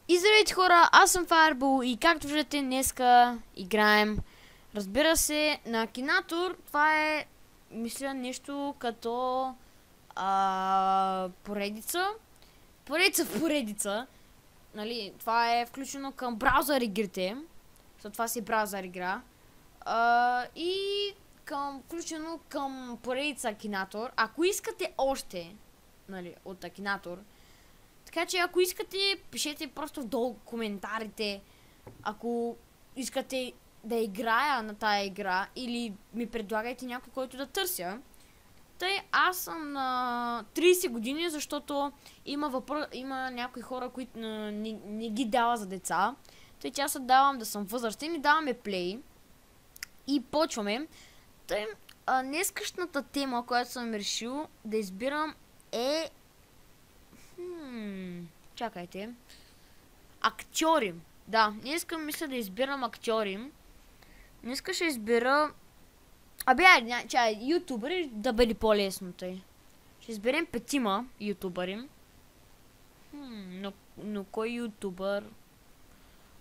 И здравейте хора, аз съм Fireball и както виждате днеска играем, разбира се, на Акинатор. Това е, мисля, нещо като поредица. Поредица в поредица. Нали, това е включено към браузър игрите. За това си браузър игра. И включено към поредица Акинатор. Ако искате още, нали, от Акинатор, така че ако искате, пишете просто долу коментарите. Ако искате да играя на тая игра или ми предлагайте някой, който да търся. Тъй аз съм на 30 години, защото има някои хора, които не ги дава за деца. Тъй че аз се давам да съм възрастен и даваме плей. И почваме. Тъй днескашната тема, която съм решил да избирам е... Чакайте. Актьори. Да, не искам, мисля, да избирам актьори. Не иска ще избира... ютубъри да бъде по-лесно тъй. Ще изберем 5 ютубъри. Но кой ютубър?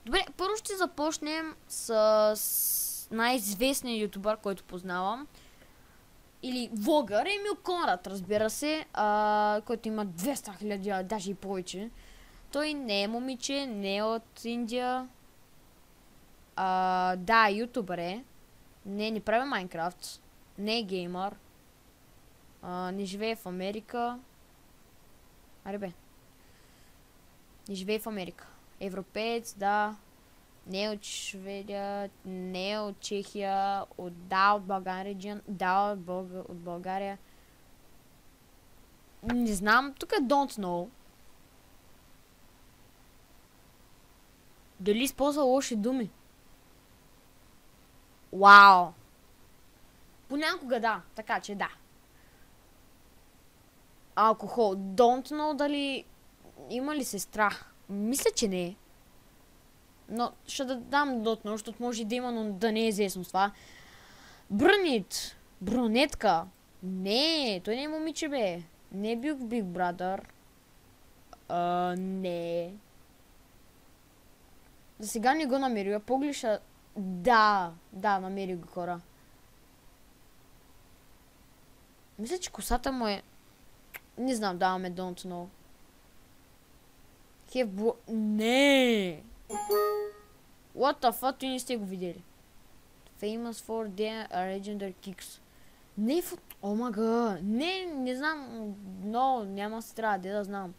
Добре, първо ще започнем с най-известният ютубър, който познавам. Или влогър, Емил Конрад, разбира се, който има 200 000, даже и повече. Той не е момиче, не е от Индия. Да, ютубър е. Не прави Майнкрафт. Не е геймър. Не живее в Америка. Аре бе. Не живее в Америка. Европеец, да. Не е от Шведия, не е от Чехия, от България, от България. Не знам, тук е don't know. Дали използва лоши думи? Вау! Понякога да, така че да. Алкохол. Don't know дали има ли сестра. Мисля, че не е. Но ще да дам don't know, защото може да има, но да не е известно с това. Брънит. Брунетка. Не, той не е момиче, бе. Не е бил в Big Brother. Не. За сега не го намеря. Поглеша. Да, намери го, хора. Мисля, че косата му е... Не знам, даваме don't know. Не! What the fuck, той не сте го видели. Famous for their legendary kicks. Не, омага. Не знам. Но, няма сестра, де да знам.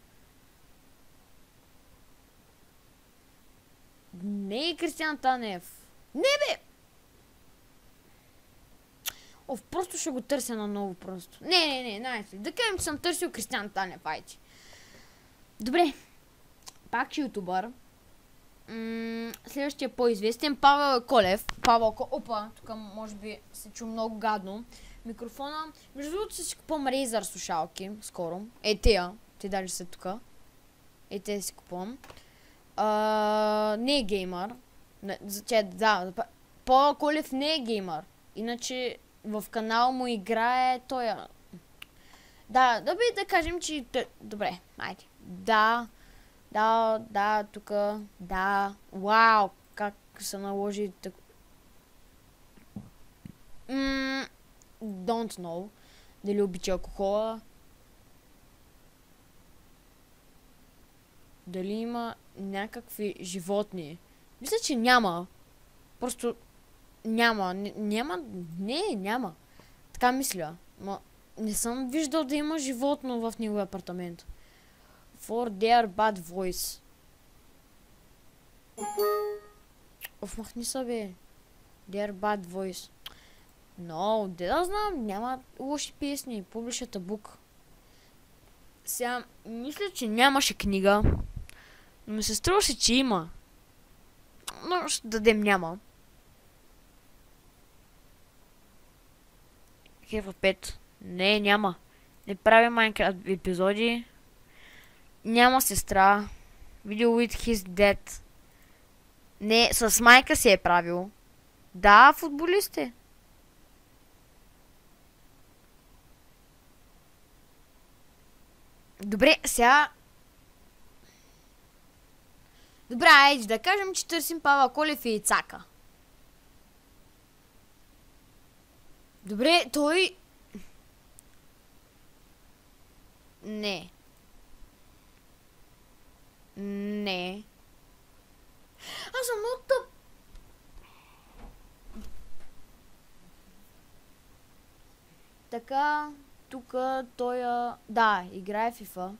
Не е Кристиан Танев. Не, бе! Просто ще го търся наново просто. Не, най-си. Да кажем, че съм търсил Кристиан Танев, айде. Добре. Пак че ютубър. Следващия по-известен Павел Колев. Опа, тук може би се чу много гадно. Микрофона. Между другото си купувам Razer слушалки скоро. Те даже са тук. Те си купувам. Не е геймър. Да, Павел Колев не е геймър. Иначе в канала му играе той. Да кажем, че... Добре, айде. Да, тук. Да. Вау, как се наложи так... Don't know. Дали обича алкохола. Дали има някакви животни. Мисля, че няма. Просто няма. Няма. Така мисля. Не съм виждал да има животно в неговия апартамент. For their bad voice. Махни са, бе. Their bad voice. Но, да знам, няма лоши песни. Публишата бук. Сега, мисля, че нямаше книга. Но ми се струваше, че има. Но ще дадем няма. Хева 5. Не, няма. Не прави Майнкрафт епизоди. Няма сестра. Video with his dad. Не, с майка си е правил. Да, футболист е. Добре, сега Добре, айде да кажем, че търсим Павел Колев и Ицака. Добре, той... Не. Не. Аз съм много тъп. Така, тук той... Да, играе в FIFA.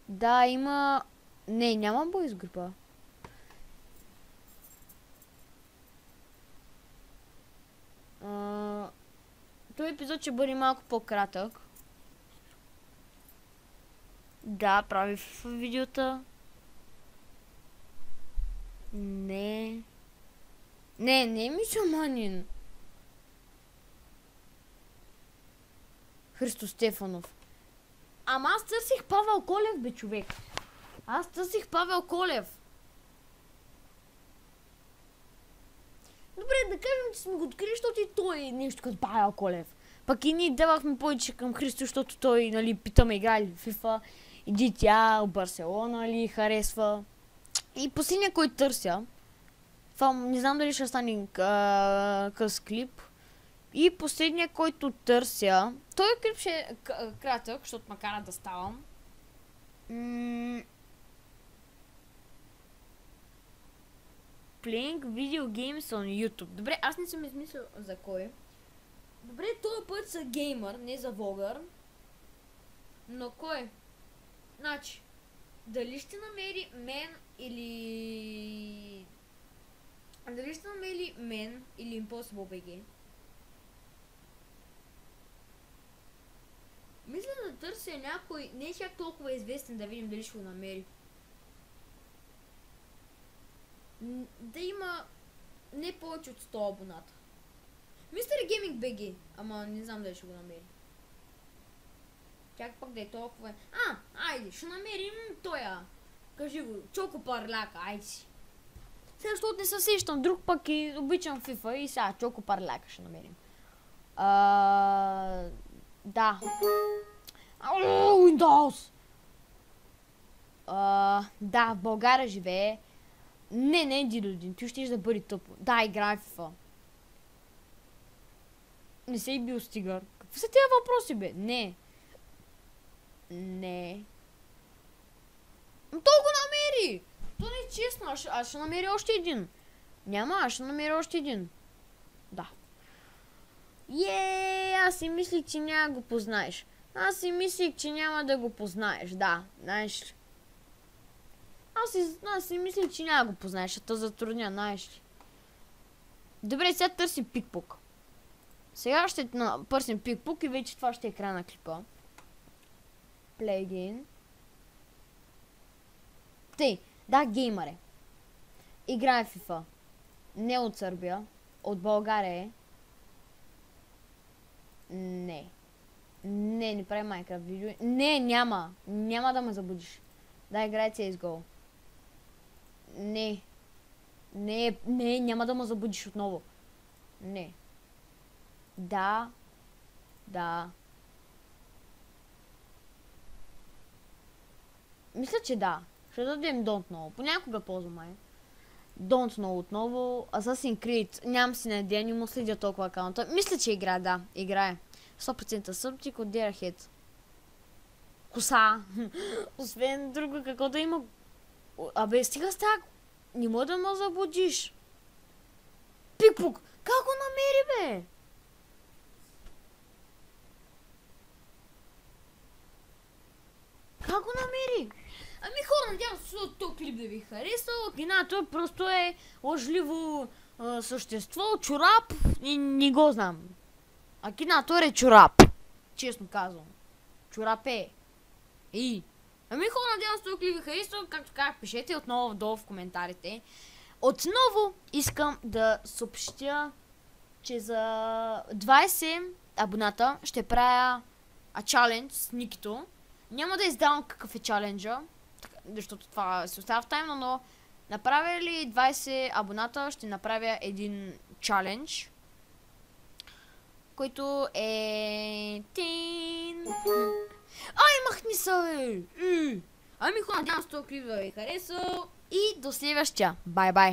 Да, има... Не, няма бойс група. Този епизод ще бъде малко по-кратък. Да, прави в видеота. Не. Не е мюсюлманин. Христо Стефанов. Ама аз търсих Павел Колев, бе, човек. Аз търсих Павел Колев. Добре, да кажем, че сме го открили, защото и той е нещо като Павел Колев. Пък и ние давахме повече към Христо, защото той, нали, питаме играли в FIFA. Иди тя, Барселона ли харесва. И последния, който търся, това не знам дали ще стане къс клип. И последния, който търся, този клип ще е кратък, защото ме кара да ставам. Playing video games on YouTube. Добре, аз не съм измислил за кой. Добре, този път са геймър, не за влогър. Но кой? Значи, дали ще намери мен или... Дали ще намери мен или Impossible BG? Мисля да търся някой, не е чак толкова известен, да видим дали ще го намери. Да има не повече от 100 абоната. Мистер Гейминг BG, ама не знам дали ще го намери. Чак пък да е толкова... Айде, ще намерим тоя. Кажи го, Чоко Парляка, айде си. Сега, защото не се сещам, друг пък и обичам FIFA и сега Чоко Парляка ще намерим. Да. Windows! Да, в България живее. Не, Дидодин, ти ще да бъде тъпо. Да, играе в FIFA. Не се и бил стигър. Какви са тия въпроси, бе? Не. Той го намери! То не е честно, аз ще намеря още един. Няма, аз ще намеря още един. Да. Аз си мислих, че няма го познаеш. Аз си мислих, че няма да го познаеш, да. Знаеш ли? Аз си мислих, че няма го познаеш, ще те затрудня, знаеш ли? Добре, сега търси пикпук. Сега ще пърсим пикпук и вече това ще е края на клипа. Play again. Да, геймър е. Играе в FIFA. Не от Сърбия. От България е. Не прави Minecraft видео. Няма да ме забудиш. Да, играе CSGO. Няма да ме забудиш отново. Не. Да. Мисля, че да. Ще дадем Don't Know. Понякога ползвам май. Don't Know отново. Assassin's Creed. Нямам си надея, не му следя толкова акаунта. Мисля, че играе, да. Играе. 100% събтик от Derahead. Коса. Освен друго, какво да има... Абе, стига с так. Не мога да ме забудиш. Пикпук. Как го намери, бе? Как го намери? Ами хора, надявам се, този клип да ви хареса. Кинато просто е лъжливо същество, чорап и не го знам. А кинато е чорап. Честно казвам. Чорап е. Ами хора, надявам се, този клип ви хареса. Както казах, пишете отново долу в коментарите. Отново искам да съобщя, че за 20 абоната ще правя чалендж с Никито. Няма да издавам какъв е чаленджа, защото това се остава в тайна, но направя ли 20 абоната, ще направя един чалендж, който е... Имах мисъл, бе! Ами хора, надявам се този клип да ви хареса и до следващия. Бай-бай!